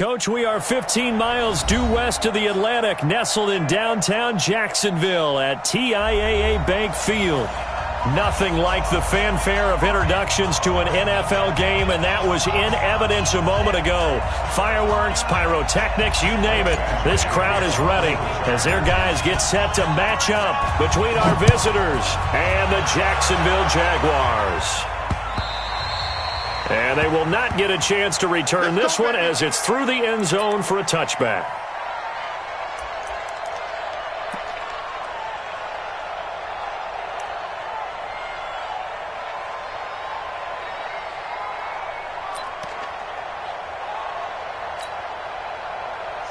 Coach, we are 15 miles due west of the Atlantic, nestled in downtown Jacksonville at TIAA Bank Field. Nothing like the fanfare of introductions to an NFL game, and that was in evidence a moment ago. Fireworks, pyrotechnics, you name it. This crowd is ready as their guys get set to match up between our visitors and the Jacksonville Jaguars. And they will not get a chance to return this one as it's through the end zone for a touchback.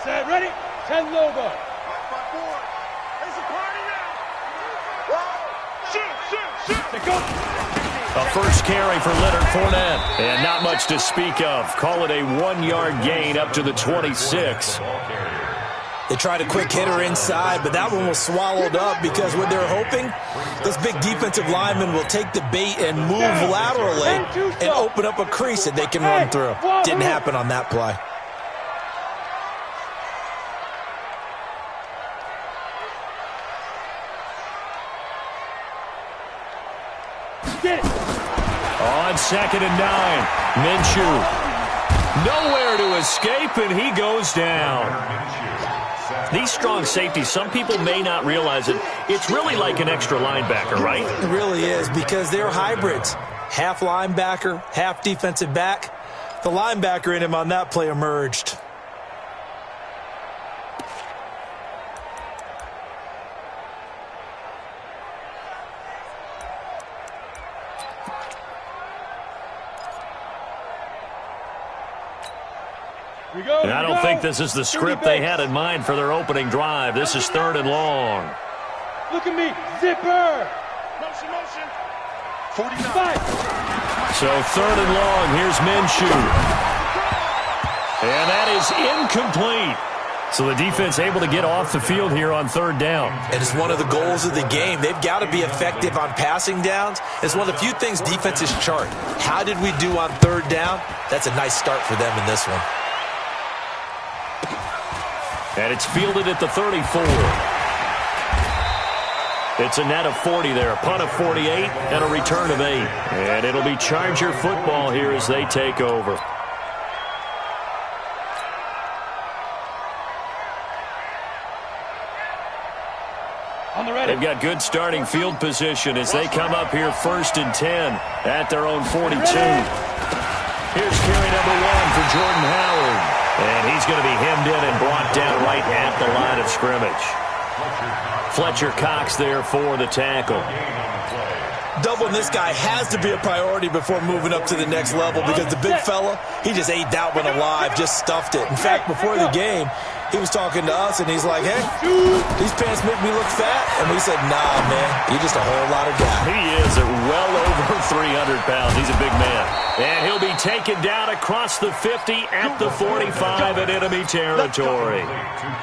Set, ready, 10 logo. It's a party now. Shoot. Go. A first carry for Leonard Fournette. And not much to speak of. Call it a 1-yard gain up to the 26. They tried a quick hitter inside, but that one was swallowed up because what they're hoping, those big defensive linemen will take the bait and move laterally and open up a crease that they can run through. Didn't happen on that play. On 2nd and 9, Minshew. Nowhere to escape, and he goes down. These strong safeties, some people may not realize it. It's really like an extra linebacker, right? It really is, because they're hybrids. Half linebacker, half defensive back. The linebacker in him on that play emerged. And I don't think this is the script they had in mind for their opening drive. This is 3rd and long. Look at me, zipper. Motion. 49. So 3rd and long, here's Minshew. And that is incomplete. So the defense able to get off the field here on 3rd down. It is one of the goals of the game. They've got to be effective on passing downs. It's one of the few things defenses chart. How did we do on 3rd down? That's a nice start for them in this one. And it's fielded at the 34. It's a net of 40 there, a punt of 48, and a return of 8. And it'll be Charger football here as they take over. They've got good starting field position as they come up here 1st and 10 at their own 42. Here's carry number 1 for Jordan Howard. And he's going to be hemmed in and brought down right at the line of scrimmage. Fletcher Cox there for the tackle. Doubling this guy has to be a priority before moving up to the next level because the big fella, he just ate that one alive, just stuffed it. In fact, before the game, he was talking to us, and he's like, hey, these pants make me look fat. And we said, nah, man, you're just a whole lot of guy. He is at well over 300 pounds. He's a big man. And he'll be taken down across the 50 at the 45 in enemy territory.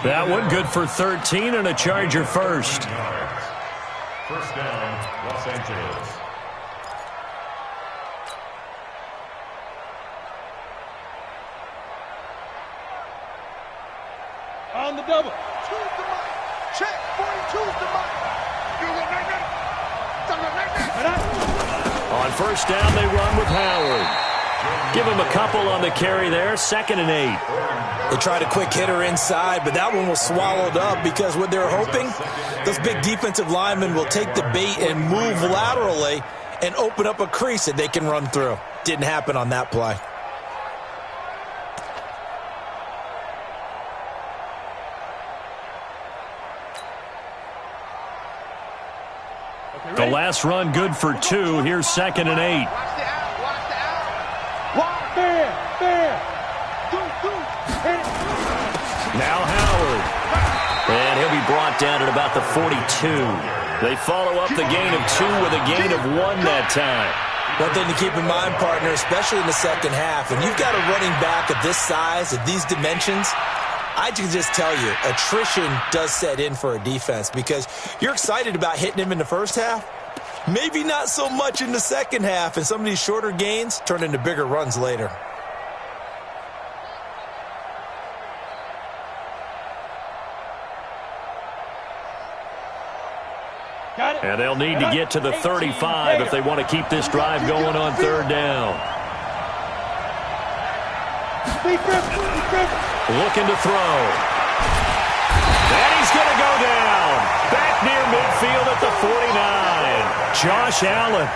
That one good for 13 and a Charger first. First down, Los Angeles. On the double. Choose the mic. Check. 42's the mic. You look like that. On 1st down, they run with Howard. Give him a couple on the carry there. 2nd and 8. They tried a quick hitter inside, but that one was swallowed up because what they're hoping, those big defensive linemen will take the bait and move laterally and open up a crease that they can run through. Didn't happen on that play. The last run good for 2. Here's 2nd and 8. Watch the out. Fair. Now Howard. And he'll be brought down at about the 42. They follow up the gain of 2 with a gain of 1 that time. One thing to keep in mind, partner, especially in the second half, when you've got a running back of this size, of these dimensions, I can just tell you, attrition does set in for a defense because you're excited about hitting him in the first half. Maybe not so much in the second half, and some of these shorter gains turn into bigger runs later. And they'll need to get to the 35 if they want to keep this drive going on third down. Looking to throw. And he's going to go down. Back near midfield at the 49. Josh Allen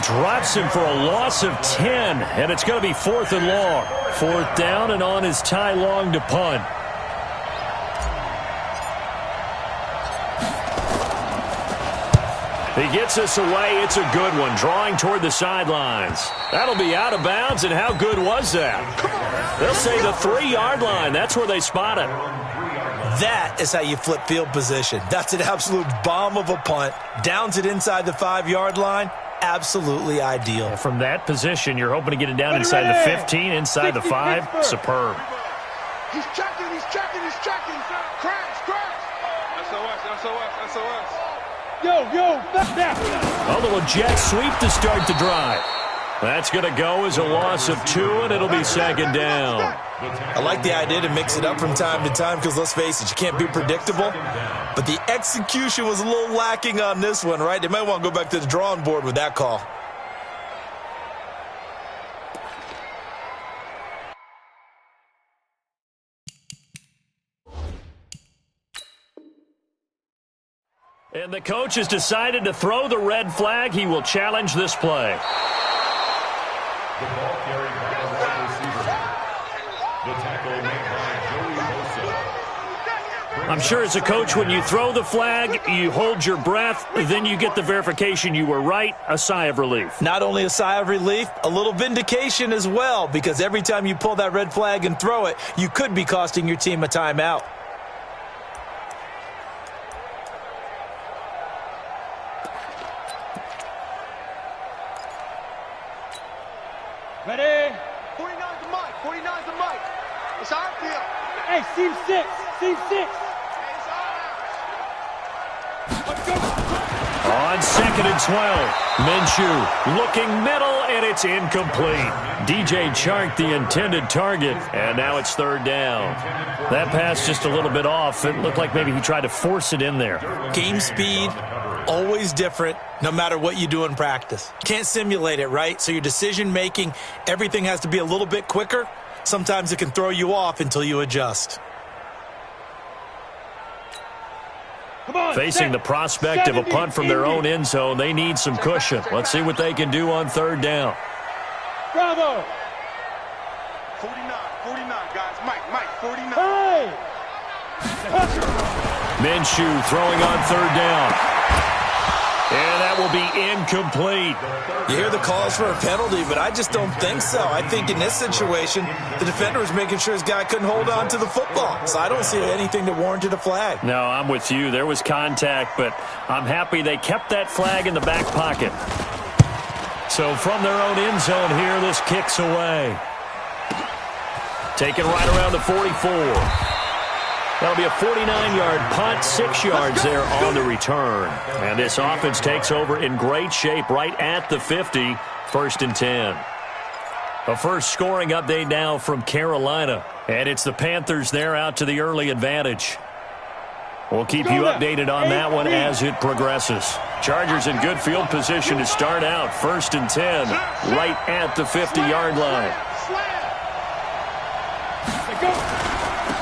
drops him for a loss of 10. And it's going to be 4th and long. 4th down and on his Ty Long to punt. He gets us away. It's a good one. Drawing toward the sidelines. That'll be out of bounds, and how good was that? They'll say the 3-yard line. That's where they spot it. That is how you flip field position. That's an absolute bomb of a punt. Downs it inside the 5-yard line. Absolutely ideal. From that position, you're hoping to get it down inside the 15, inside the 5. Superb. He's checking, he's checking, he's checking. Crash, crash. SOS, SOS, SOS. Yo, back down. A little jet sweep to start the drive. That's going to go as a loss of 2, and it'll be 2nd down. I like the idea to mix it up from time to time because, let's face it, you can't be predictable. But the execution was a little lacking on this one, right? They might want to go back to the drawing board with that call. And the coach has decided to throw the red flag. He will challenge this play. The ball carried by the wide receiver. The tackle made by Joey Bosa. I'm sure as a coach, when you throw the flag, you hold your breath, then you get the verification you were right, a sigh of relief. Not only a sigh of relief, a little vindication as well, because every time you pull that red flag and throw it, you could be costing your team a timeout. Ready? 49's the mic, 49's the mic. It's our field. Hey, seam 6, seam 6. Let's go. On 2nd and 12, Minshew looking middle, and it's incomplete. DJ Chark, the intended target, and now it's 3rd down. That pass just a little bit off. It looked like maybe he tried to force it in there. Game speed, always different, no matter what you do in practice. Can't simulate it, right? So your decision-making, everything has to be a little bit quicker. Sometimes it can throw you off until you adjust. Facing the prospect of a punt from their own end zone, they need some cushion. Let's see what they can do on 3rd down. Bravo. 49, guys. Mike, 49. Hey. Minshew throwing on 3rd down. And that will be incomplete. You hear the calls for a penalty, but I just don't think so. I think in this situation, the defender was making sure his guy couldn't hold on to the football. So I don't see anything that warranted a flag. No, I'm with you. There was contact, but I'm happy they kept that flag in the back pocket. So from their own end zone here, this kicks away. Taken right around the 44. That'll be a 49-yard punt, 6 yards there on the return. And this offense takes over in great shape right at the 50, 1st and 10. A first scoring update now from Carolina. And it's the Panthers there out to the early advantage. We'll keep you updated on that one as it progresses. Chargers in good field position to start out, 1st and 10, right at the 50-yard line.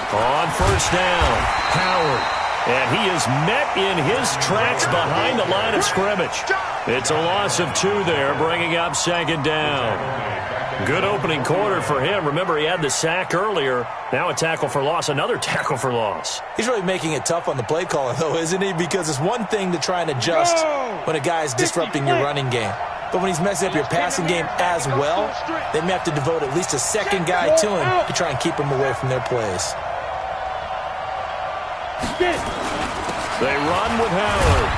On 1st down, Howard. And he is met in his tracks behind the line of scrimmage. It's a loss of 2 there, bringing up 2nd down. Good opening quarter for him. Remember, he had the sack earlier. Now a tackle for loss, another tackle for loss. He's really making it tough on the play caller, though, isn't he? Because it's one thing to try and adjust when a guy is disrupting your running game. But when he's messing up your passing game as well, they may have to devote at least a second guy to him to try and keep him away from their plays. They run with Howard.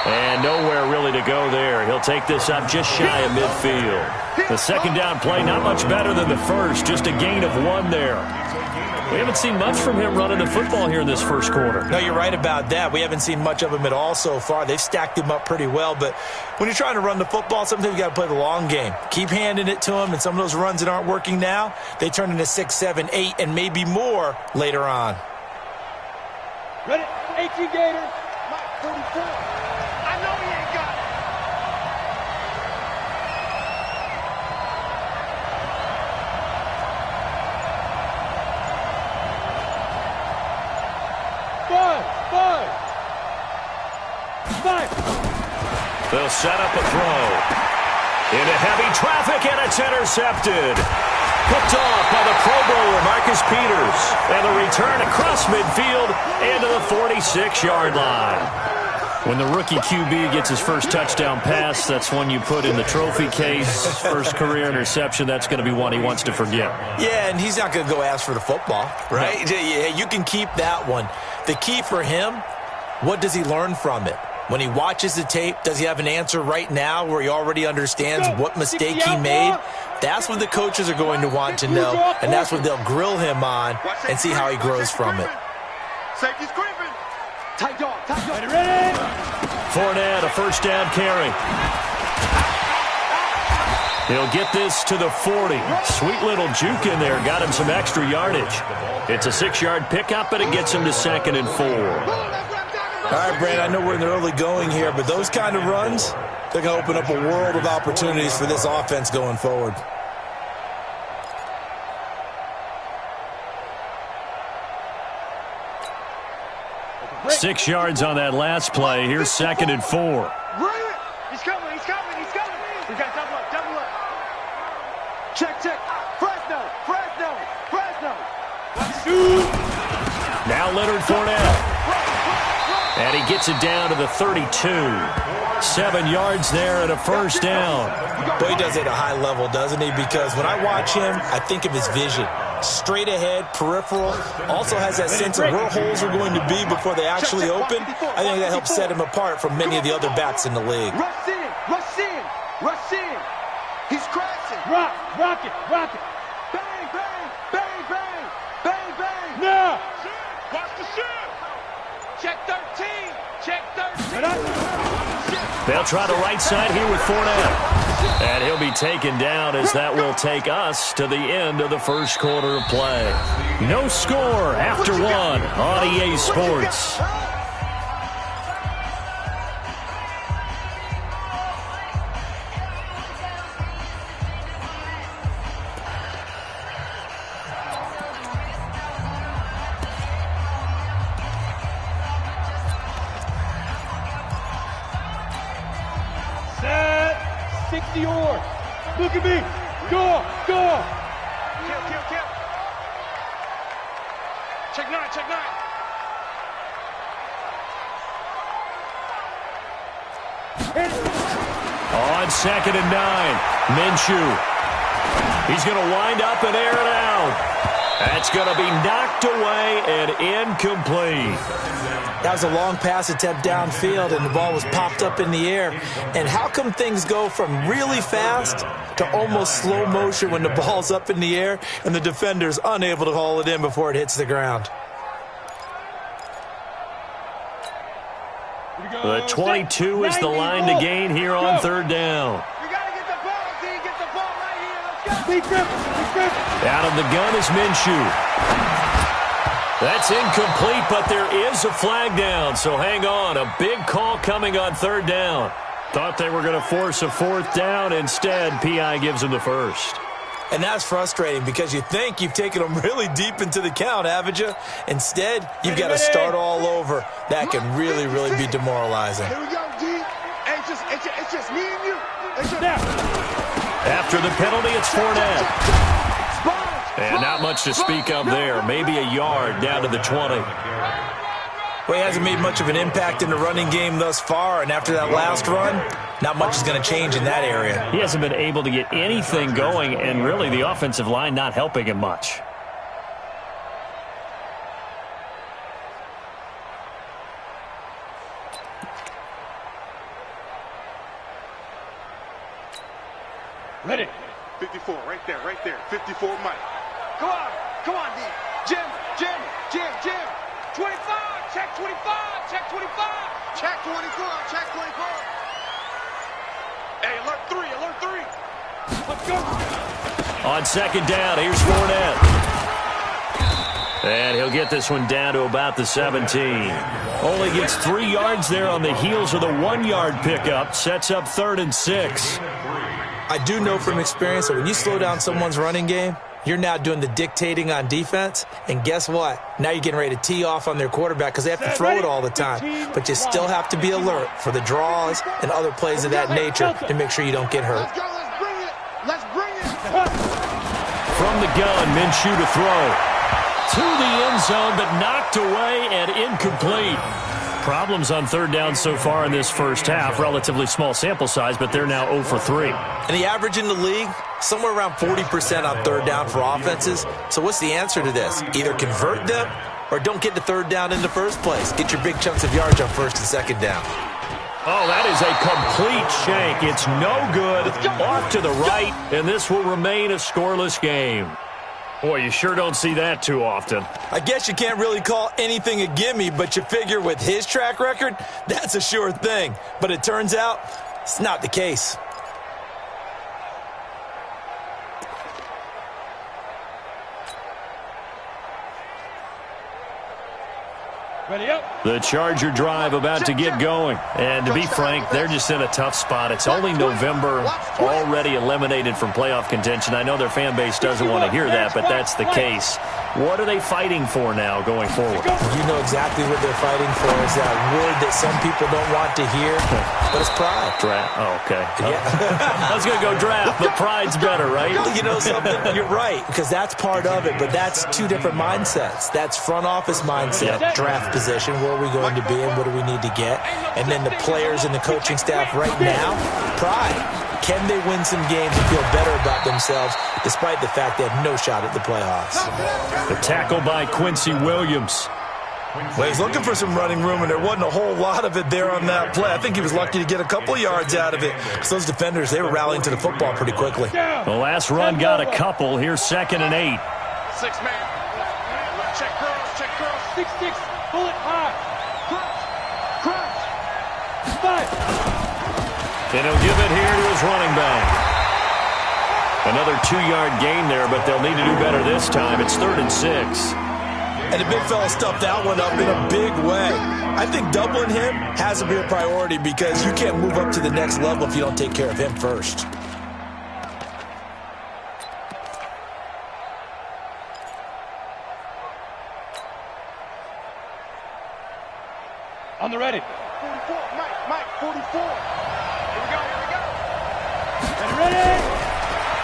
And nowhere really to go there. He'll take this up just shy of midfield. The 2nd down play, not much better than the first. Just a gain of 1 there. We haven't seen much from him running the football here in this first quarter. No, you're right about that. We haven't seen much of him at all so far. They've stacked him up pretty well. But when you're trying to run the football, sometimes you got to play the long game. Keep handing it to him, and some of those runs that aren't working now, they turn into 6, 7, 8, and maybe more later on. Ready? 18 Gator. Mike, 44. They'll set up a throw. Into heavy traffic, and it's intercepted. Picked off by the Pro Bowler, Marcus Peters. And the return across midfield and to the 46-yard line. When the rookie QB gets his first touchdown pass, that's one you put in the trophy case. First career interception, that's going to be one he wants to forget. Yeah, and he's not going to go ask for the football, right? Yeah, you can keep that one. The key for him, what does he learn from it? When he watches the tape, does he have an answer right now where he already understands what mistake he made? That's what the coaches are going to want to know, and that's what they'll grill him on and see how he grows from it. Safety's creeping. Tight dog, tight dog. Ready? Fournette, a first down carry. He'll get this to the 40. Sweet little juke in there. Got him some extra yardage. It's a 6-yard pickup, and it gets him to 2nd and 4. All right, Brandon, I know we're in the early going here, but those kind of runs, they're going to open up a world of opportunities for this offense going forward. Six yards on that last play. Here's 2nd and 4. He's coming, he's coming, he's coming. He's got double up, double up. Check, check. Fresno, Fresno, Fresno. Now Leonard Fournette. And he gets it down to the 32. 7 yards there and a first down. Boy, he does it at a high level, doesn't he? Because when I watch him, I think of his vision. Straight ahead, peripheral. Also has that sense of where holes are going to be before they actually open. I think that helps set him apart from many of the other backs in the league. Rush in, rush in, rush in. He's crashing. Rock it, rock it. Bang, bang, bang, bang, bang, bang. Now. Watch the shit. Check 13, check 13. They'll try the right side here with Fournette. And he'll be taken down as that will take us to the end of the first quarter of play. No score after 1 on EA Sports. Set, 60 or. Look at me. Go, go. Kill, kill, kill. Check 9, check 9. On 2nd and 9, Minshew. He's going to wind up and air it out. That's going to be knocked away and incomplete. That was a long pass attempt downfield, and the ball was popped up in the air. And how come things go from really fast to almost slow motion when the ball's up in the air and the defender's unable to haul it in before it hits the ground? The 22 is the line to gain here on 3rd down. We got to get the ball, D. Get the ball right here. Let's go. Big grip, big grip. Out of the gun is Minshew. That's incomplete, but there is a flag down, so hang on. A big call coming on 3rd down. Thought they were going to force a 4th down. Instead, P.I. gives them the first. And that's frustrating because you think you've taken them really deep into the count, haven't you? Instead, you've got to start all over. That can really, really be demoralizing. Here we go, D. It's just me and you. It's just... After the penalty, it's Fournette. And not much to speak of there. Maybe a yard down to the 20. Well, he hasn't made much of an impact in the running game thus far, and after that last run, not much is going to change in that area. He hasn't been able to get anything going, and really the offensive line not helping him much. Ready. 54, right there, 54 Mike. Come on, D. Jim. 25, check 25, check 25. Check 24, check 24. Hey, alert 3. Let's go. On 2nd down, here's Fournette. And he'll get this one down to about the 17. Only gets 3 yards there on the heels of the 1-yard pickup. Sets up 3rd and 6. I do know from experience that when you slow down someone's running game, You're now doing the dictating on defense, and guess what? Now you're getting ready to tee off on their quarterback because they have to throw it all the time. But you still have to be alert for the draws and other plays of that nature to make sure you don't get hurt. Let's go, let's bring it. Let's bring it. From the gun, Minshew to throw. To the end zone, but knocked away and incomplete. Problems on third down so far in this first half. Relatively small sample size, but they're now 0 for 3. And the average in the league, somewhere around 40% on third down for offenses. So what's the answer to this? Either convert them or don't get to third down in the first place. Get your big chunks of yards on first and second down. Oh, that is a complete shank. It's no good. Off to the right, and this will remain a scoreless game. Boy, you sure don't see that too often. I guess you can't really call anything a gimme, but you figure with his track record, that's a sure thing. But it turns out it's not the case. Ready up. The Charger drive about to get going. And to be frank, they're just in a tough spot. It's only November, already eliminated from playoff contention. I know their fan base doesn't want to hear that, but that's the case. What are they fighting for now going forward? You know exactly what they're fighting for. Is that word that some people don't want to hear, but it's pride. Draft. Oh, okay. Yeah. I was going to go draft, but pride's better, right? You know something? You're right, because that's part of it, but that's two different mindsets. That's front office mindset, draft position, where are we going to be and what do we need to get? And then the players and the coaching staff right now, pride. Can they win some games and feel better about themselves despite the fact they have no shot at the playoffs? The tackle by Quincy Williams. Well, he's looking for some running room, and there wasn't a whole lot of it there on that play. I think he was lucky to get a couple yards out of it. So those defenders, they were rallying to the football pretty quickly. The last run got a couple. Here's 2nd and 8. 6 man. Check girls, check girls. 6-6. Pull it high. Crunch. 5. And he'll give it here to his running back. Another 2-yard gain there, but they'll need to do better this time. It's 3rd and 6. And the big fella stuffed that one up in a big way. I think doubling him has to be a priority because you can't move up to the next level if you don't take care of him first. On the ready. 44, Mike, 44. Here we go. And ready.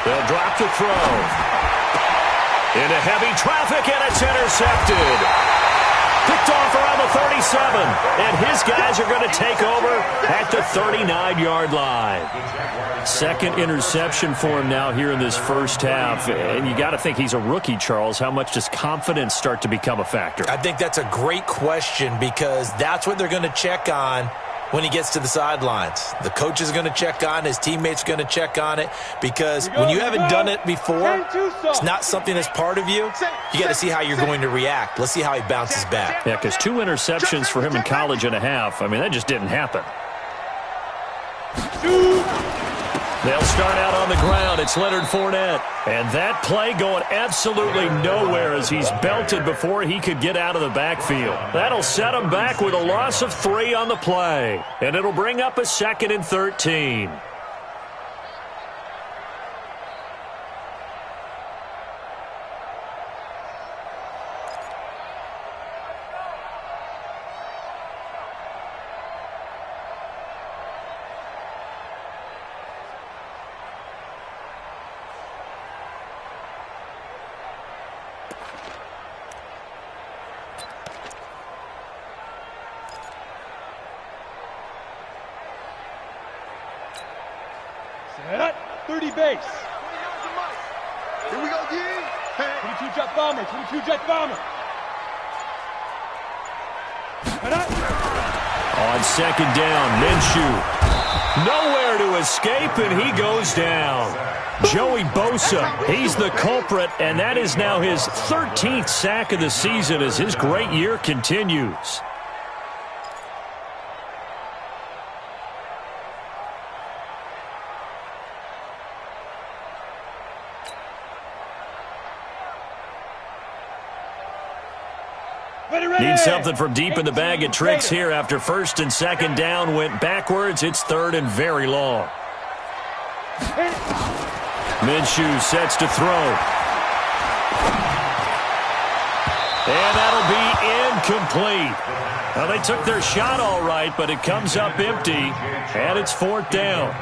They'll drop to throw. Into heavy traffic, and it's intercepted. Picked off around the 37, and his guys are going to take over at the 39-yard line. 2nd interception for him now here in this first half, and you got to think he's a rookie, Charles. How much does confidence start to become a factor? I think that's a great question because that's what they're going to check on when he gets to the sidelines. The coach is going to check on, his teammates are going to check on it, because when you haven't done it before, it's not something that's part of you. You got to see how you're going to react. Let's see how he bounces back. Yeah, because 2 interceptions for him in college and a half. I mean, that just didn't happen. They'll start out on the ground. It's Leonard Fournette. And that play going absolutely nowhere as he's belted before he could get out of the backfield. That'll set him back with a loss of 3 on the play. And it'll bring up a 2nd and 13. Set up. 30 base. Here we go, D. 22 jet bomber. 22 jet bomber. Set up. On 2nd down, Minshew. Nowhere to escape, and he goes down. Joey Bosa, he's the culprit, and that is now his 13th sack of the season as his great year continues. Need something from deep in the bag of tricks here after 1st and 2nd down went backwards. It's 3rd and very long. Minshew sets to throw. And that'll be incomplete. Well, they took their shot all right, but it comes up empty, and it's 4th down.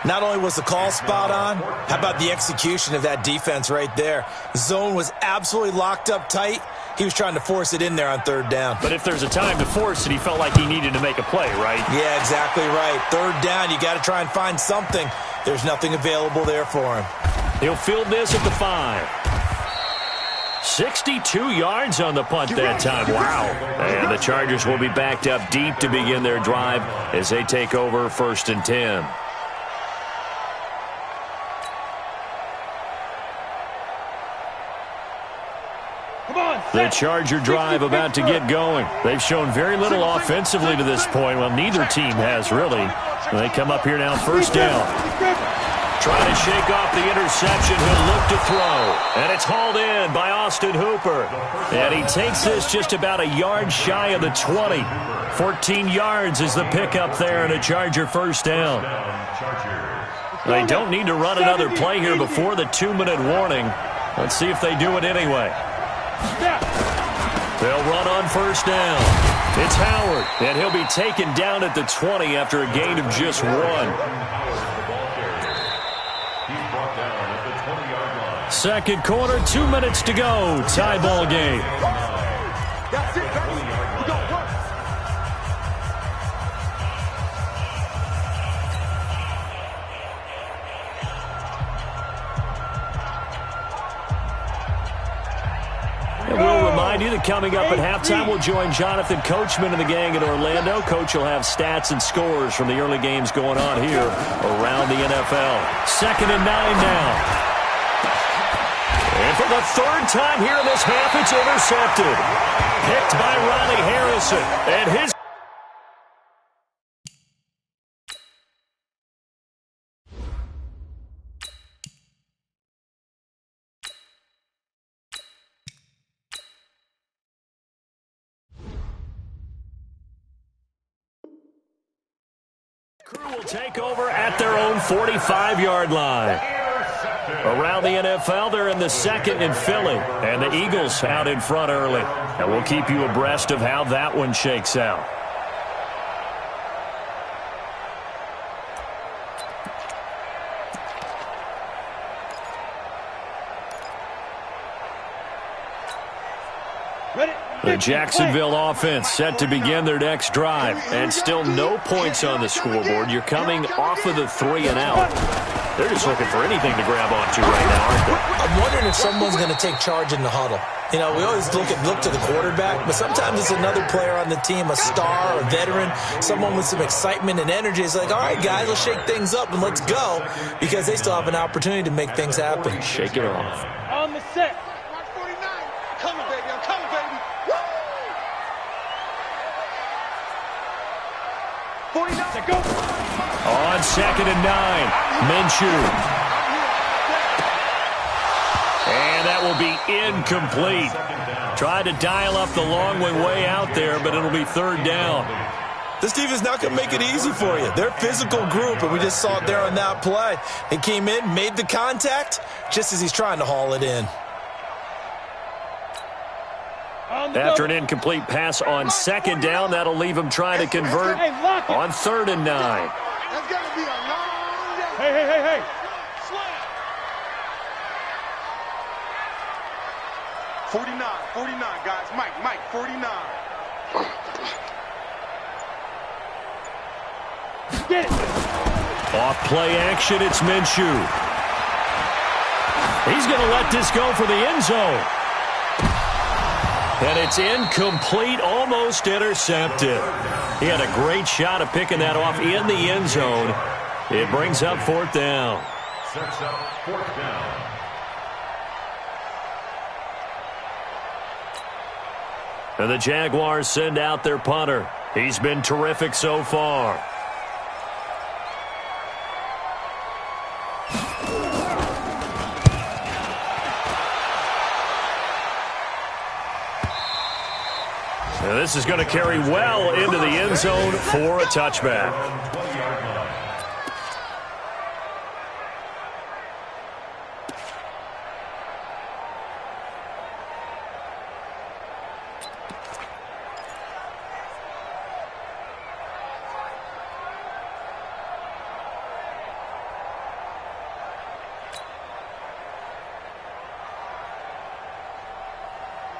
Not only was the call spot on, how about the execution of that defense right there? The zone was absolutely locked up tight. He was trying to force it in there on 3rd down. But if there's a time to force it, he felt like he needed to make a play, right? Yeah, exactly right. 3rd down, you got to try and find something. There's nothing available there for him. He'll field this at the 5. 62 yards on the punt that time. Wow. And the Chargers will be backed up deep to begin their drive as they take over 1st and 10. The Charger drive about to get going. They've shown very little offensively to this point. Well, neither team has really. They come up here now, 1st down. Trying to shake off the interception. He'll look to throw. And it's hauled in by Austin Hooper. And he takes this just about a yard shy of the 20. 14 yards is the pickup there and a Charger 1st down. They don't need to run another play here before the 2-minute warning. Let's see if they do it anyway. They'll run on 1st down. It's Howard, and he'll be taken down at the 20 after a gain of just 1. 2nd quarter, 2 minutes to go. Tie ball game. That's it, baby. We got work. And we'll remind you that coming up at halftime, we'll join Jonathan Coachman and the gang in Orlando. Coach will have stats and scores from the early games going on here around the NFL. 2nd and 9 now. And for the 3rd time here in this half, it's intercepted. Picked by Ronnie Harrison. And his crew will take over at their own 45-yard line. Around the NFL, they're in the 2nd in Philly, and the Eagles out in front early. And we'll keep you abreast of how that one shakes out. The Jacksonville offense set to begin their next drive, and still no points on the scoreboard. You're coming off of the 3 and out. They're just looking for anything to grab onto right now, aren't they? I'm wondering if someone's going to take charge in the huddle. You know, we always look to the quarterback, but sometimes it's another player on the team, a star, a veteran, someone with some excitement and energy. It's like, all right, guys, let's shake things up and let's go, because they still have an opportunity to make things happen. Shake it off. On the set. Watch 49. Coming, baby. I'm coming, baby. Woo! 49. Go. On 2nd and 9, Minshew. And that will be incomplete. Tried to dial up the long way out there, but it'll be 3rd down. This team is not going to make it easy for you. They're a physical group, and we just saw it there on that play. He came in, made the contact, just as he's trying to haul it in. After an incomplete pass on 2nd down, that'll leave him trying to convert on 3rd and 9. That's got to be a long day. Hey. 49, guys. Mike, 49. Get it. Off play action, it's Minshew. He's going to let this go for the end zone. And it's incomplete, almost intercepted. He had a great shot of picking that off in the end zone. It brings up 4th down. Sets up 4th down. And the Jaguars send out their punter. He's been terrific so far. And this is going to carry well into the end zone for a touchback.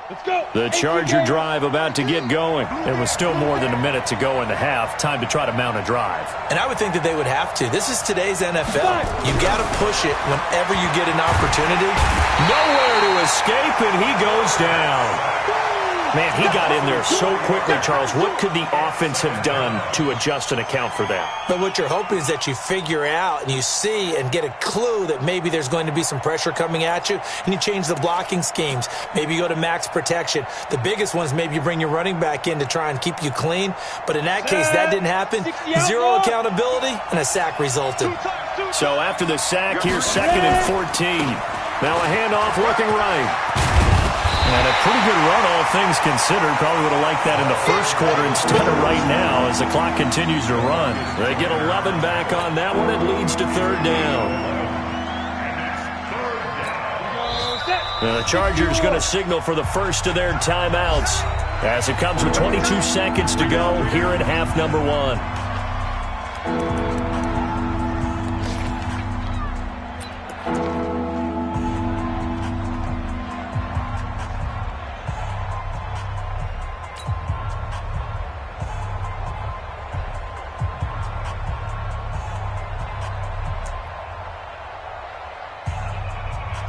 The Charger drive about to get going. It was still more than a minute to go in the half. Time to try to mount a drive. And I would think that they would have to. This is today's NFL. You got to push it whenever you get an opportunity. Nowhere to escape, and he goes down. Man, he got in there so quickly, Charles. What could the offense have done to adjust and account for that? But what you're hoping is that you figure out and you see and get a clue that maybe there's going to be some pressure coming at you, and you change the blocking schemes. Maybe you go to max protection. The biggest ones, maybe you bring your running back in to try and keep you clean. But in that case, that didn't happen. Zero accountability, and a sack resulted. So after the sack, here's 2nd and 14. Now a handoff looking right. And a pretty good run, all things considered. Probably would have liked that in the first quarter instead of right now as the clock continues to run. They get 11 back on that one. It leads to 3rd down. The Chargers going to signal for the first of their timeouts as it comes with 22 seconds to go here at half number 1.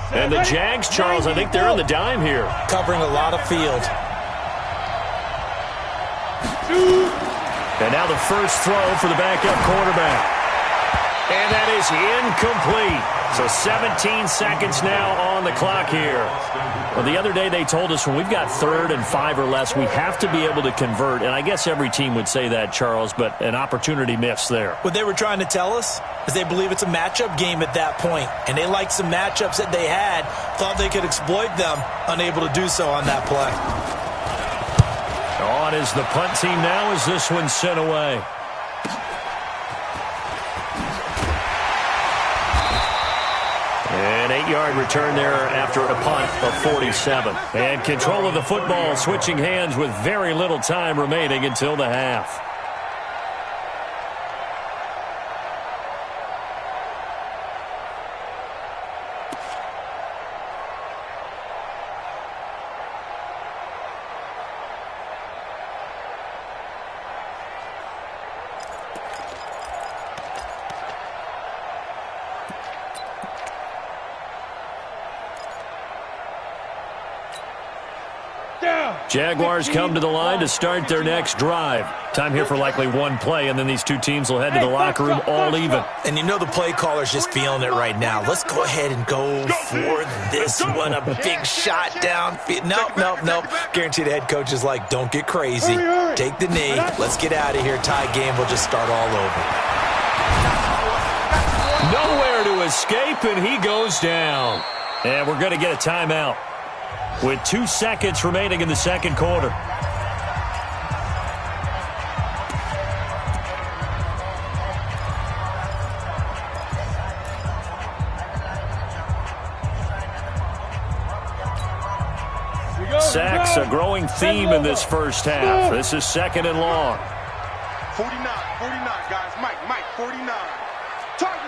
And the JAX, Charles, I think they're on the dime here. Covering a lot of field. And now the first throw for the backup quarterback. And that is incomplete. So 17 seconds now on the clock here. Well, the other day they told us when we've got 3rd and 5 or less, we have to be able to convert. And I guess every team would say that, Charles, but an opportunity missed there. What they were trying to tell us is they believe it's a matchup game at that point. And they liked some matchups that they had, thought they could exploit them, unable to do so on that play. On is the punt team now as this one's sent away. An 8-yard return there after a punt of 47. And control of the football, switching hands with very little time remaining until the half. Jaguars come to the line to start their next drive. Time here for likely one play, and then these two teams will head to the locker room all even. And you know the play caller's just feeling it right now. Let's go ahead and go for this one. A big shot downfield. Nope. Guarantee the head coach is like, don't get crazy. Take the knee. Let's get out of here. Tie game. We'll just start all over. Nowhere to escape, and he goes down. And we're going to get a timeout with 2 seconds remaining in the second quarter. Sacks, a growing theme in this first half. This is 2nd and long. 49, guys. Mike, 49. Target.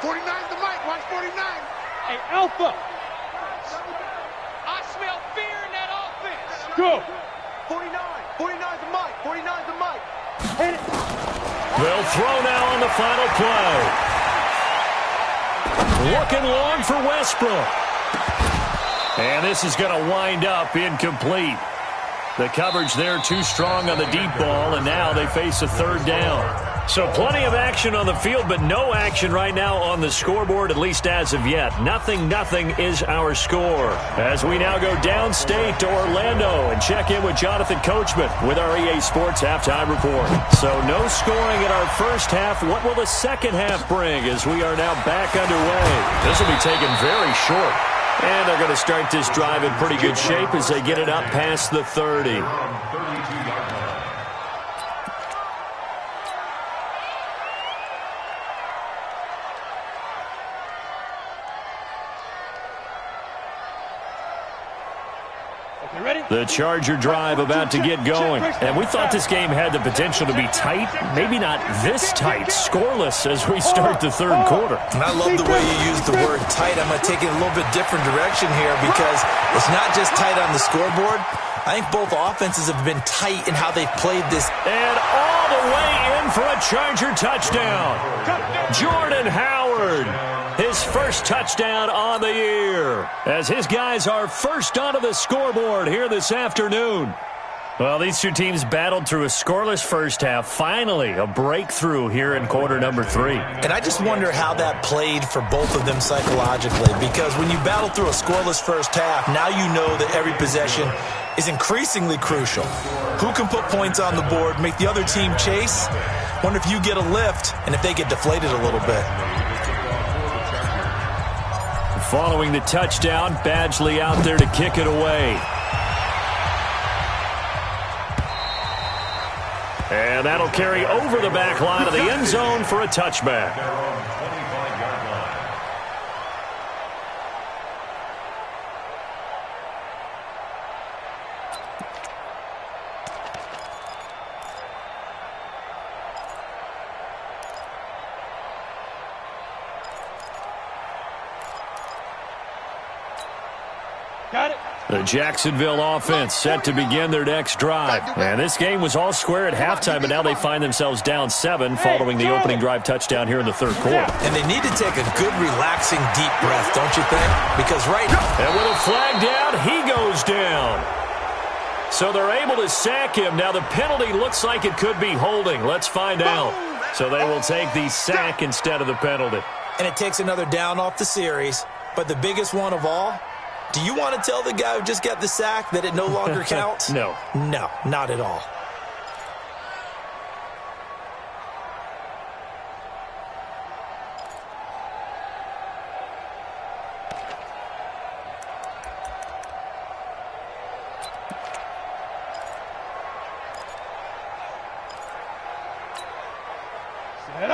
49's the Mike. Watch 49. Hey, Alpha. I smell fear in that offense. Go. 49's the Mike. 49's the Mike. Hit it. They'll throw now on the final play. Looking long for Westbrook. And this is going to wind up incomplete. The coverage there too strong on the deep ball, and now they face a 3rd down. So plenty of action on the field, but no action right now on the scoreboard, at least as of yet. 0-0 is our score. As we now go downstate to Orlando and check in with Jonathan Coachman with our EA Sports Halftime Report. So no scoring in our first half. What will the second half bring as we are now back underway? This will be taken very short. And they're going to start this drive in pretty good shape as they get it up past the 30. The Charger drive about to get going. And we thought this game had the potential to be tight. Maybe not this tight. Scoreless as we start the third quarter. And I love the way you use the word tight. I'm going to take it a little bit different direction here because it's not just tight on the scoreboard. I think both offenses have been tight in how they've played this. And all the way in for a Charger touchdown. Jordan Howard. His first touchdown on the year as his guys are first onto the scoreboard here this afternoon. Well, these two teams battled through a scoreless first half. Finally, a breakthrough here in quarter number 3. And I just wonder how that played for both of them psychologically, because when you battle through a scoreless first half, now you know that every possession is increasingly crucial. Who can put points on the board, make the other team chase? Wonder if you get a lift and if they get deflated a little bit. Following the touchdown, Badgley out there to kick it away. And that'll carry over the back line of the end zone for a touchback. The Jacksonville offense set to begin their next drive. And this game was all square at halftime, but now they find themselves down 7 following the opening drive touchdown here in the third quarter. And they need to take a good, relaxing, deep breath, don't you think? Because right now... And with a flag down, he goes down. So they're able to sack him. Now the penalty looks like it could be holding. Let's find out. So they will take the sack instead of the penalty. And it takes another down off the series. But the biggest one of all... Do you want to tell the guy who just got the sack that it no longer counts? No. No, not at all.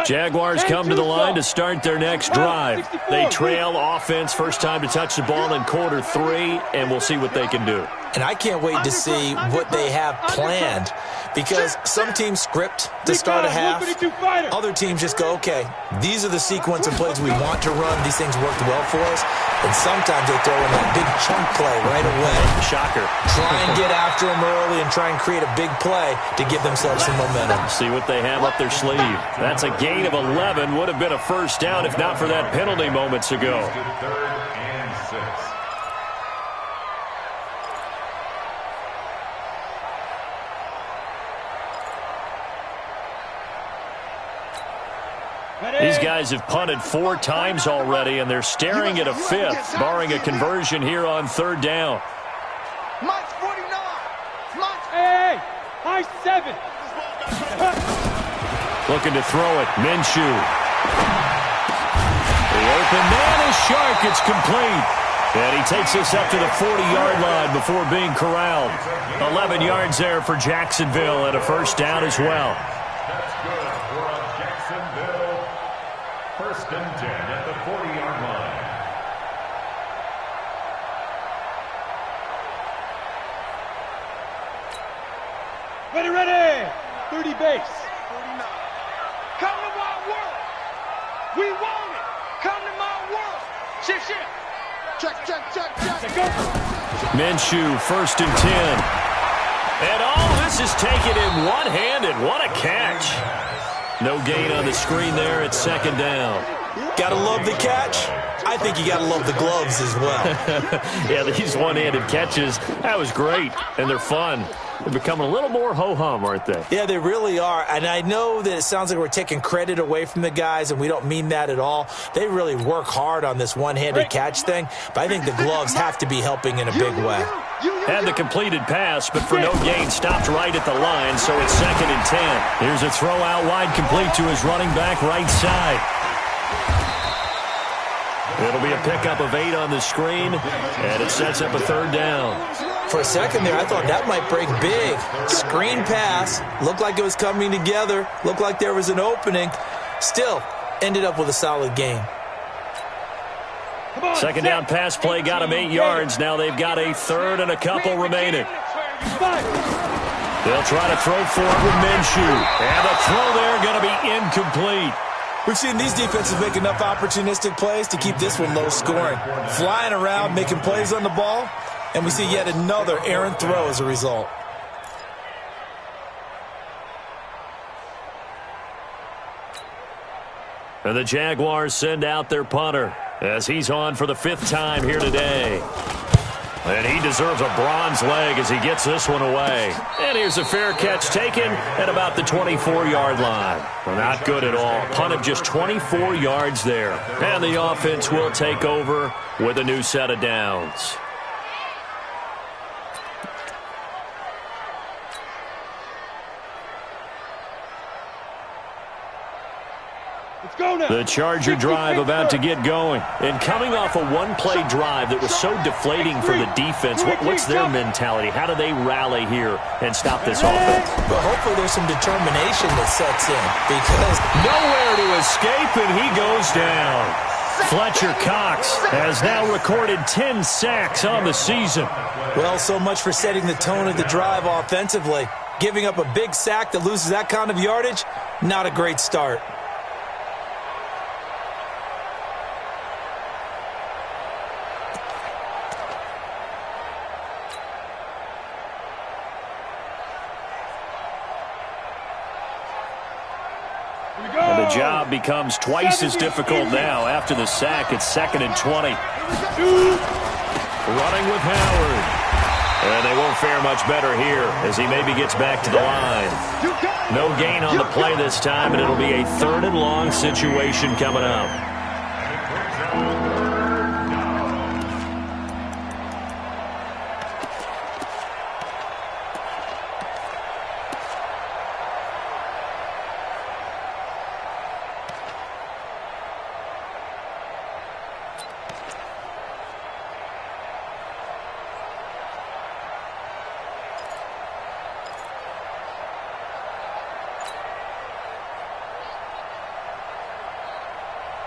Jaguars come to the line to start their next drive. They trail offense, first time to touch the ball in quarter 3, and we'll see what they can do. And I can't wait to see what they have planned, because some teams script to start a half. Other teams just go, okay, these are the sequence of plays we want to run. These things worked well for us. And sometimes they throw in that big chunk play right away. Shocker. Try and get after them early and try and create a big play to give themselves some momentum. See what they have up their sleeve. That's a gain of 11. Would have been a first down if not for that penalty moments ago. Third and 6. These guys have punted 4 times already, and they're staring at a 5th, barring a conversion here on third down. Mike's 49. Mike's... Hey, high 7. Looking to throw it. Minshew. The open man is Shark. It's complete. And he takes us up to the 40-yard line before being corralled. 11 yards there for Jacksonville and a first down as well. That's good for a Jacksonville. First and 10 at the 40-yard line. Ready. 30 base. 49. Come to my world. We want it. Come to my world. Shift. Check. Minshew, first and 10. And all this is taken in one-handed. What a catch. No gain on the screen there. It's second down. Gotta love the catch. I think you gotta love the gloves as well. Yeah, these one-handed catches, that was great. And they're fun. They're becoming a little more ho-hum, aren't they? Yeah, they really are. And I know that it sounds like we're taking credit away from the guys, and we don't mean that at all. They really work hard on this one-handed catch thing, but I think the gloves have to be helping in a big way. Had the completed pass, but for no gain, stopped right at the line, so it's second and 10. Here's a throw out wide, complete to his running back right side. It'll be a pickup of 8 on the screen, and it sets up a third down. For a second there, I thought that might break big. Screen pass. Looked like it was coming together. Looked like there was an opening. Still, ended up with a solid game. Second down pass play got him 8 yards. Now they've got a third and a couple remaining. They'll try to throw for it with Minshew. And the throw there going to be incomplete. We've seen these defenses make enough opportunistic plays to keep this one low scoring. Flying around, making plays on the ball, and we see yet another errant throw as a result. And the Jaguars send out their punter as he's on for the 5th time here today. And he deserves a bronze leg as he gets this one away. And here's a fair catch taken at about the 24-yard line. Well, not good at all. Punt of just 24 yards there. And the offense will take over with a new set of downs. The Charger drive about to get going. And coming off a one-play drive that was so deflating for the defense, what's their mentality? How do they rally here and stop this offense? Well, hopefully there's some determination that sets in because nowhere to escape, and he goes down. Fletcher Cox has now recorded 10 sacks on the season. Well, so much for setting the tone of the drive offensively. Giving up a big sack that loses that kind of yardage, not a great start. And the job becomes twice as difficult now. After the sack, it's 2nd and 20. Running with Howard. And they won't fare much better here as he maybe gets back to the line. No gain on the play this time, and it'll be a 3rd and long situation coming up.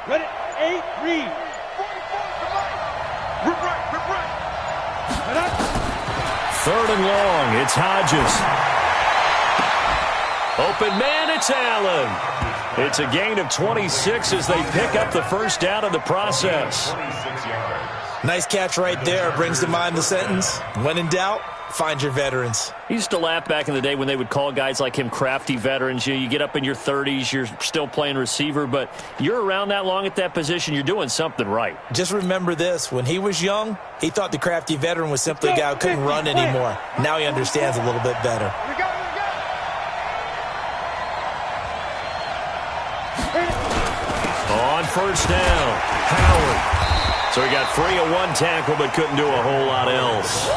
Ready, 8, read. 3rd and long, it's Hodges. Open man, it's Allen. It's a gain of 26 as they pick up the 1st down in the process. Nice catch right there. Brings to mind the sentence, when in doubt, find your veterans. He used to laugh back in the day when they would call guys like him crafty veterans. You get up in your 30s, you're still playing receiver, but you're around that long at that position, you're doing something right. Just remember this. When he was young, he thought the crafty veteran was simply a guy who couldn't run anymore. Now he understands a little bit better. On 1st down, Howard. So he got free of one tackle but couldn't do a whole lot else.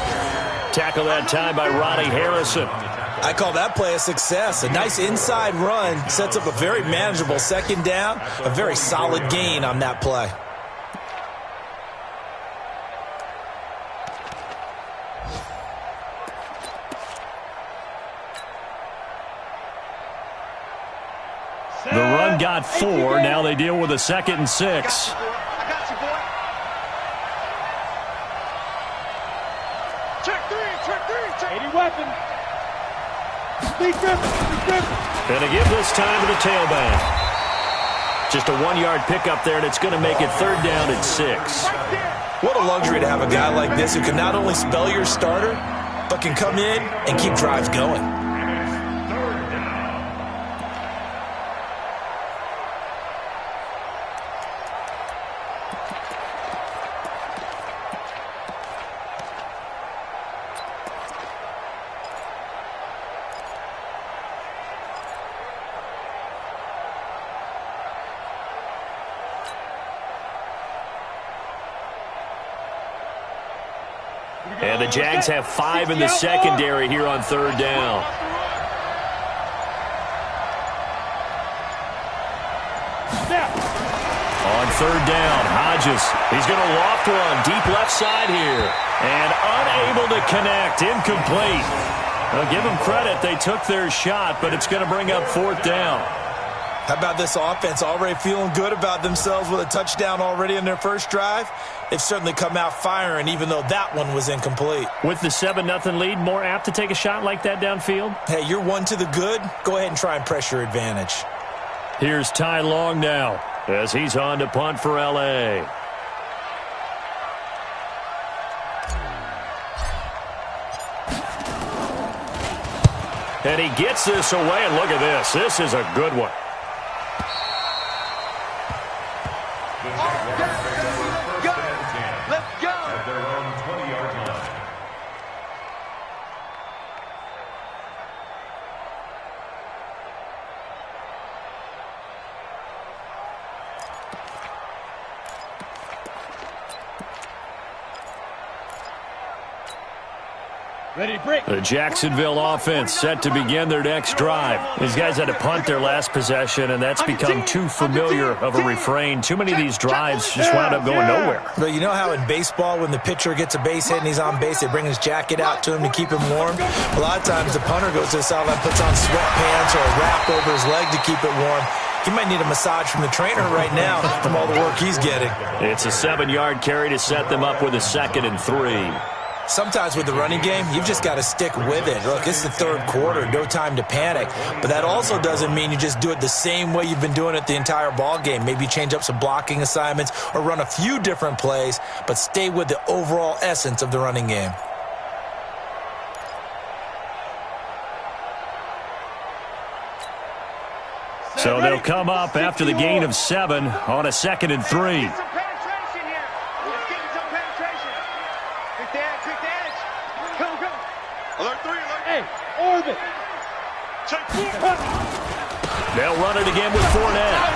Tackle that time by Ronnie Harrison. I call that play a success. A nice inside run sets up a very manageable 2nd down. A very solid gain on that play. The run got 4. Now they deal with a 2nd and 6. Weapon. And they give this time to the tailback. Just a 1-yard pickup there, and it's going to make it 3rd down and 6. What a luxury to have a guy like this who can not only spell your starter, but can come in and keep drives going. And the Jags have 5 in the secondary here on 3rd down. On 3rd down, Hodges. He's going to loft one deep left side here. And unable to connect. Incomplete. Well, give them credit. They took their shot, but it's going to bring up 4th down. How about this offense already feeling good about themselves with a touchdown already in their first drive? They've certainly come out firing, even though that one was incomplete. With the 7-0 lead, more apt to take a shot like that downfield? Hey, you're one to the good. Go ahead and try and press your advantage. Here's Ty Long now as he's on to punt for LA. And he gets this away, and look at this. This is a good one. Let's go. At their own 20-yard line. Ready, break. The Jacksonville offense set to begin their next drive. These guys had to punt their last possession, and that's become too familiar of a refrain. Too many of these drives just wound up going nowhere. But you know how in baseball, when the pitcher gets a base hit and he's on base, they bring his jacket out to him to keep him warm? A lot of times the punter goes to the sideline, puts on sweatpants or a wrap over his leg to keep it warm. He might need a massage from the trainer right now from all the work he's getting. It's a 7-yard carry to set them up with a 2nd and 3. Sometimes with the running game, you've just got to stick with it. Look, it's the third quarter, no time to panic. But that also doesn't mean you just do it the same way you've been doing it the entire ball game. Maybe change up some blocking assignments or run a few different plays, but stay with the overall essence of the running game. So they'll come up after the gain of 7 on a 2nd and 3. Orbit. They'll run it again with Fournette.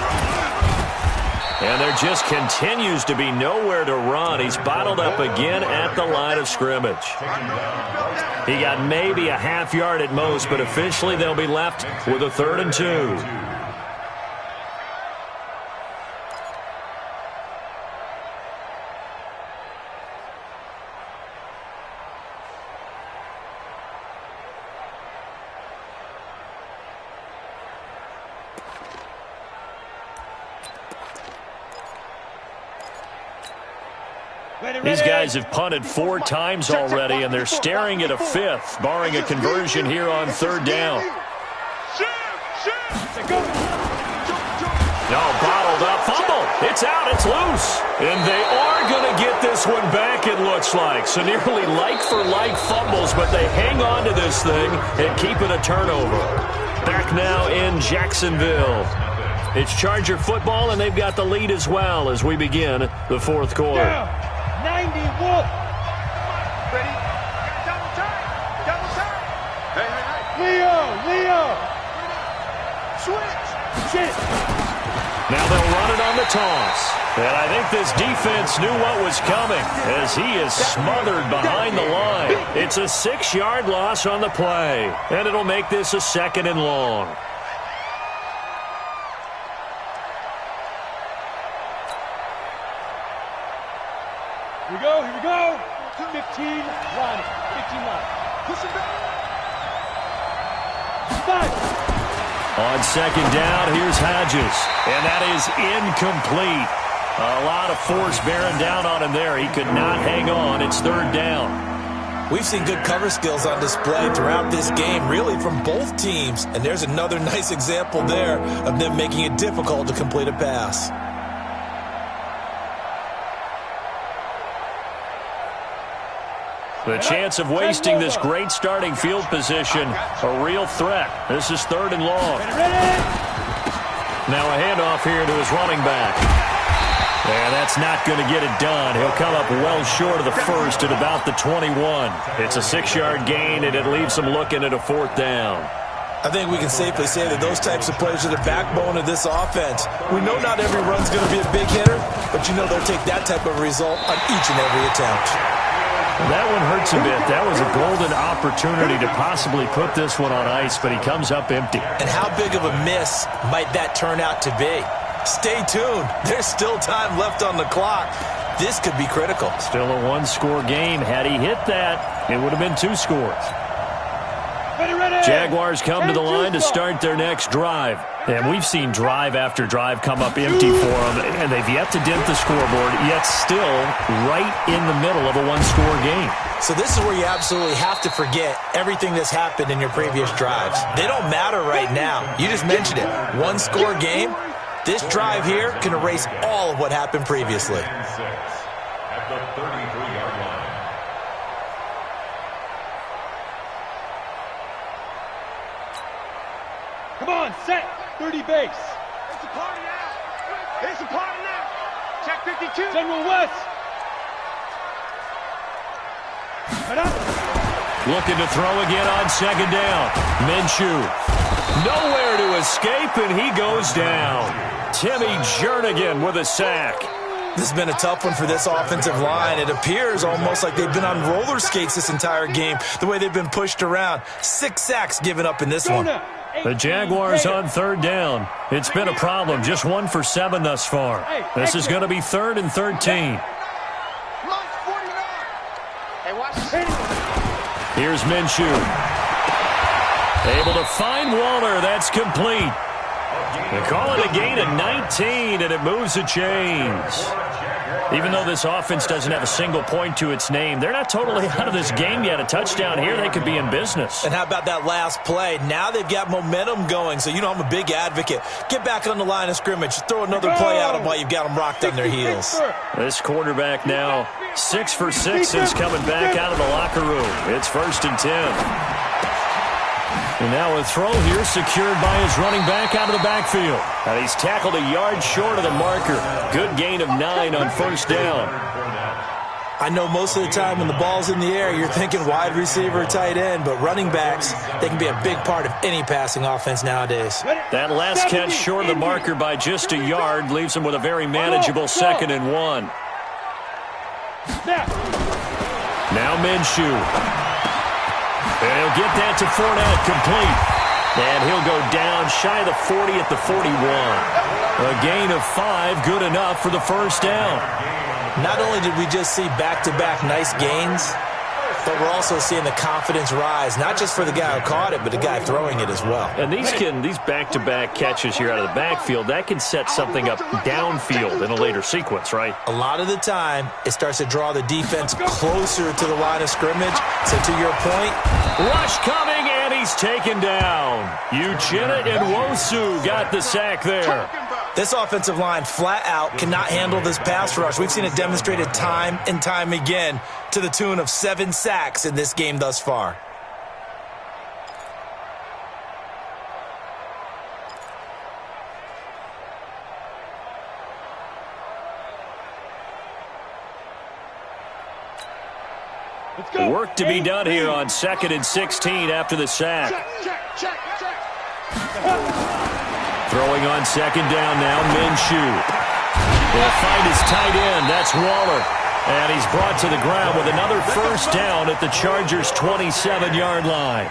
And there just continues to be nowhere to run. He's bottled up again at the line of scrimmage. He got maybe a half yard at most, but officially they'll be left with a 3rd and 2. These guys have punted 4 times already, and they're staring at a 5th, barring a conversion here on 3rd down. No, bottled up, fumble. It's out, it's loose. And they are going to get this one back, it looks like. So nearly like-for-like fumbles, but they hang on to this thing and keep it a turnover. Back now in Jacksonville. It's Charger football, and they've got the lead as well as we begin the 4th quarter. 90, Wolf. Ready? Double time. Hey. Leo. Switch. Shit. Now they'll run it on the toss. And I think this defense knew what was coming as he is smothered behind the line. It's a 6-yard loss on the play, and it'll make this a 2nd and long. Here we go. 15 line. Push it back. 5. On 2nd down, here's Hodges. And that is incomplete. A lot of force bearing down on him there. He could not hang on. It's 3rd down. We've seen good cover skills on display throughout this game, really from both teams. And there's another nice example there of them making it difficult to complete a pass. The chance of wasting this great starting field position, a real threat. This is 3rd and long. Now a handoff here to his running back. And that's not going to get it done. He'll come up well short of the first at about the 21. It's a 6-yard gain, and it leaves him looking at a 4th down. I think we can safely say that those types of players are the backbone of this offense. We know not every run's going to be a big hitter, but you know they'll take that type of result on each and every attempt. That one hurts a bit. That was a golden opportunity to possibly put this one on ice, but he comes up empty. And how big of a miss might that turn out to be? Stay tuned. There's still time left on the clock. This could be critical. Still a 1-score game. Had he hit that, it would have been 2 scores. Ready. Jaguars come to the line to start their next drive. And we've seen drive after drive come up empty for them, and they've yet to dent the scoreboard, yet still right in the middle of a one-score game. So this is where you absolutely have to forget everything that's happened in your previous drives. They don't matter right now. You just mentioned it. One-score game. This drive here can erase all of what happened previously. At the 33-yard line. Come on, set. 30 base. It's a party now. It's a party now. Check 52. General West. Looking to throw again on second down. Minshew. Nowhere to escape, and he goes down. Timmy Jernigan with a sack. This has been a tough one for this offensive line. It appears almost like they've been on roller skates this entire game, the way they've been pushed around. 6 sacks given up in this one. The Jaguars on third down. It's been a problem. Just 1 for 7 thus far. This is going to be 3rd and 13. Here's Minshew. Able to find Waller. That's complete. They call it a gain of 19, and it moves the chains. Even though this offense doesn't have a single point to its name, they're not totally out of this game yet. A touchdown here, they could be in business. And how about that last play? Now they've got momentum going, so you know I'm a big advocate. Get back on the line of scrimmage. Throw another play at them while you've got them rocked on their heels. This quarterback now 6 for 6 since coming back out of the locker room. It's 1st and 10. And now a throw here secured by his running back out of the backfield. And he's tackled a yard short of the marker. Good gain of 9 on 1st down. I know most of the time when the ball's in the air, you're thinking wide receiver, tight end, but running backs, they can be a big part of any passing offense nowadays. That last catch short of the marker by just a yard leaves him with a very manageable 2nd and 1. Now Minshew. And he'll get that to Fournette, complete. And he'll go down shy of the 40 at the 41. A gain of 5, good enough for the 1st down. Not only did we just see back-to-back nice gains, but we're also seeing the confidence rise, not just for the guy who caught it, but the guy throwing it as well. And these back-to-back catches here out of the backfield, that can set something up downfield in a later sequence, right? A lot of the time, it starts to draw the defense closer to the line of scrimmage. So to your point, rush coming, and he's taken down. Uchenna and Nwosu got the sack there. This offensive line flat out cannot handle this pass rush. We've seen it demonstrated time and time again to the tune of 7 sacks in this game thus far. Work to be done here on 2nd and 16 after the sack. Throwing on 2nd down now, Minshew. He'll find his tight end. That's Waller. And he's brought to the ground with another 1st down at the Chargers' 27-yard line.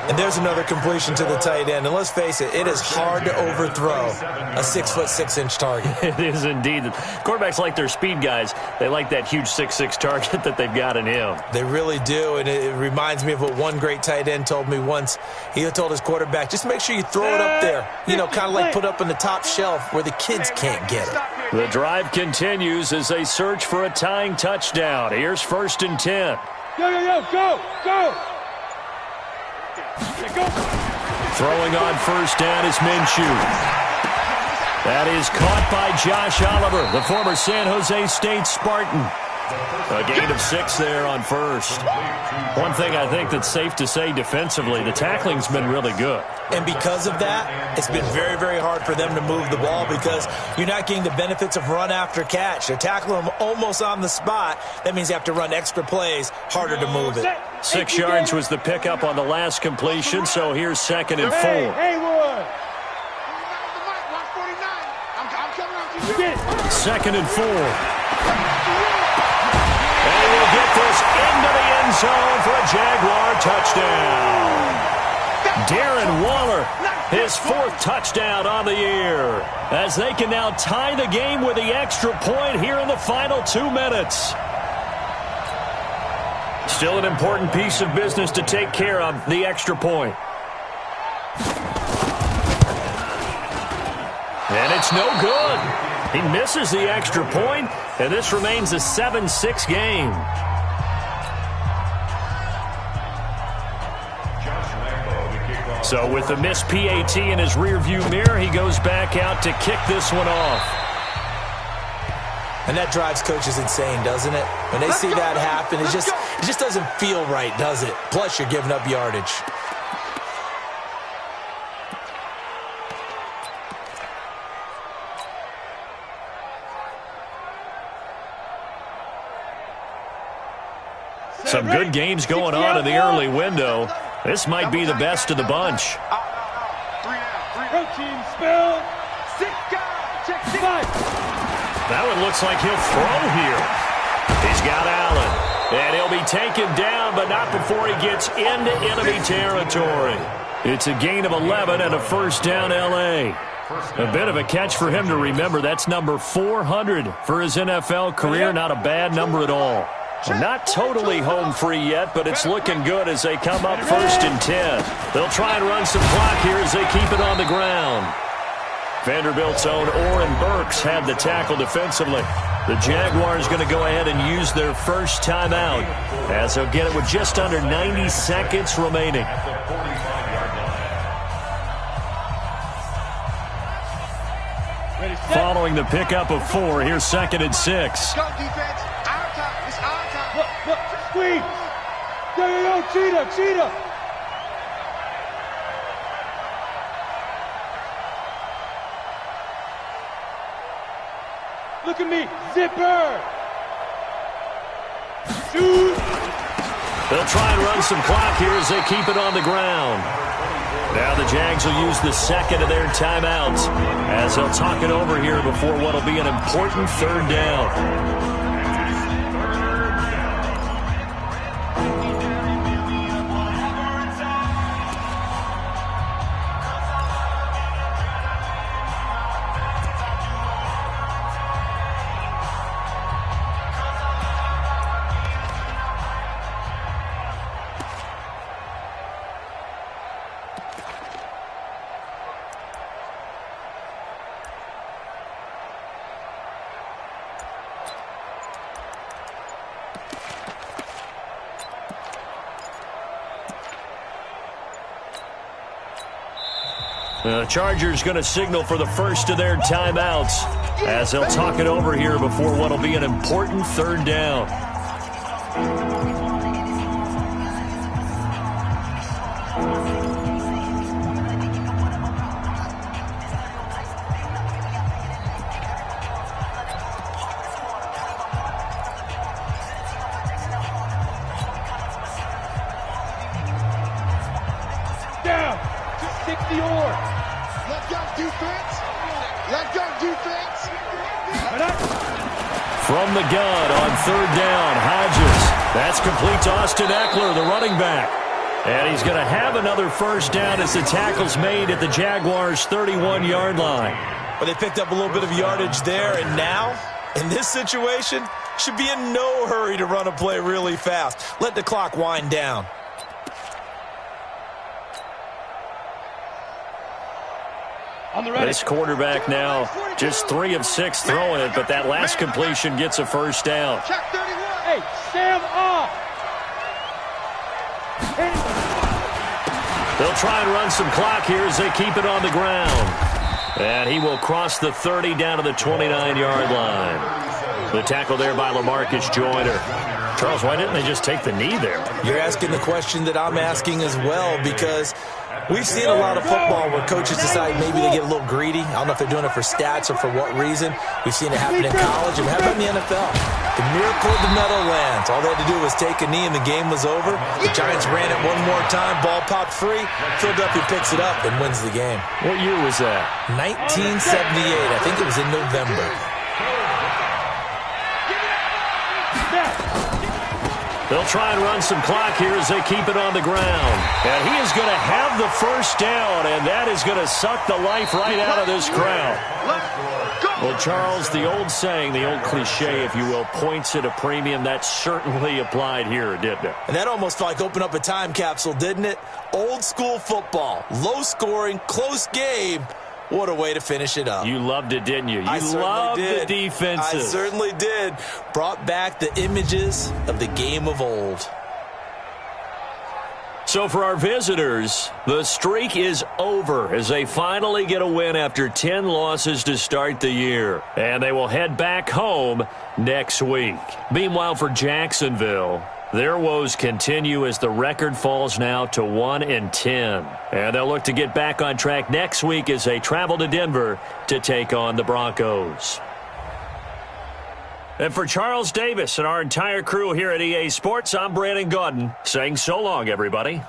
And there's another completion to the tight end. And let's face it, it is hard to overthrow a 6'6" target. It is indeed. Quarterbacks like their speed guys. They like that huge 6'6" target that they've got in him. They really do. And it reminds me of what one great tight end told me once. He told his quarterback, just make sure you throw it up there. You know, kind of like put up on the top shelf where the kids can't get it. The drive continues as they search for a tying touchdown. Here's 1st and 10. Go. Throwing on 1st down is Minshew. That is caught by Josh Oliver, the former San Jose State Spartan. A gain of 6 there on 1st. One thing I think that's safe to say defensively, the tackling's been really good. And because of that, it's been very, very hard for them to move the ball because you're not getting the benefits of run after catch. They're tackling them almost on the spot. That means you have to run extra plays, harder to move it. 6 yards was the pickup on the last completion, so here's 2nd and 4. Haywood. 2nd and 4. And we'll get this into the end zone for a Jaguar touchdown. Darren Waller, his 4th touchdown on the year, as they can now tie the game with the extra point here in the final 2 minutes. Still an important piece of business to take care of, the extra point. it's no good. He misses the extra point, and this remains a 7-6 game. So with the missed PAT in his rearview mirror, he goes back out to kick this one off. And that drives coaches insane, doesn't it? When they see that happen, it just doesn't feel right, does it? Plus, you're giving up yardage. Some good games going on in the early window. This might be the best of the bunch. Protein spill. 6 guys. Check 6. That one looks like he'll throw here. He's got Allen. And he'll be taken down, but not before he gets into enemy territory. It's a gain of 11 and a first down, LA. A bit of a catch for him to remember. That's number 400 for his NFL career. Not a bad number at all. Well, not totally home free yet, but it's looking good as they come up 1st and 10. They'll try and run some clock here as they keep it on the ground. Vanderbilt's own Oren Burks had the tackle defensively. The Jaguars going to go ahead and use their first timeout as they'll get it with just under 90 seconds remaining. Following the pickup of 4, here's 2nd and 6. Go defense. Our time. It's our time. Look. Squeeze. Yo, cheetah. Look at me. Zipper. Shoot. They'll try and run some clock here as they keep it on the ground. Now the Jags will use the second of their timeouts as they'll talk it over here before what will be an important 3rd down. The Chargers going to signal for the first of their timeouts as they'll talk it over here before what will be an important 3rd down. Down. Just stick the oar. Let go defense. From the gun on 3rd down, Hodges. That's complete to Austin Eckler, the running back. And he's going to have another first down as the tackle's made at the Jaguars' 31-yard line. But they picked up a little bit of yardage there, and now, in this situation, should be in no hurry to run a play really fast. Let the clock wind down. This quarterback now just 3 of 6 throwing it, but that last completion gets a first down. Hey, Sam off. They'll try and run some clock here as they keep it on the ground. And he will cross the 30 down to the 29-yard line. The tackle there by LaMarcus Joyner. Charles, why didn't they just take the knee there? You're asking the question that I'm asking as well, because we've seen a lot of football where coaches decide maybe they get a little greedy. I don't know if they're doing it for stats or for what reason. We've seen it happen in college, and how about in the NFL? The miracle of the Meadowlands. All they had to do was take a knee, and the game was over. The Giants ran it one more time. Ball popped free. Philadelphia picks it up and wins the game. What year was that? 1978. I think it was in November. They'll try and run some clock here as they keep it on the ground. And he is going to have the first down, and that is going to suck the life right out of this crowd. Well, Charles, the old saying, the old cliche, if you will, points at a premium, that certainly applied here, didn't it? And that almost like opened up a time capsule, didn't it? Old school football, low scoring, close game, What a way to finish it up. You loved it, didn't you? I loved did. the defenses. I certainly did. Brought back the images of the game of old. So for our visitors, the streak is over as they finally get a win after 10 losses to start the year. And they will head back home next week. Meanwhile, for Jacksonville, their woes continue as the record falls now to 1-10. And they'll look to get back on track next week as they travel to Denver to take on the Broncos. And for Charles Davis and our entire crew here at EA Sports, I'm Brandon Gaudin saying so long, everybody.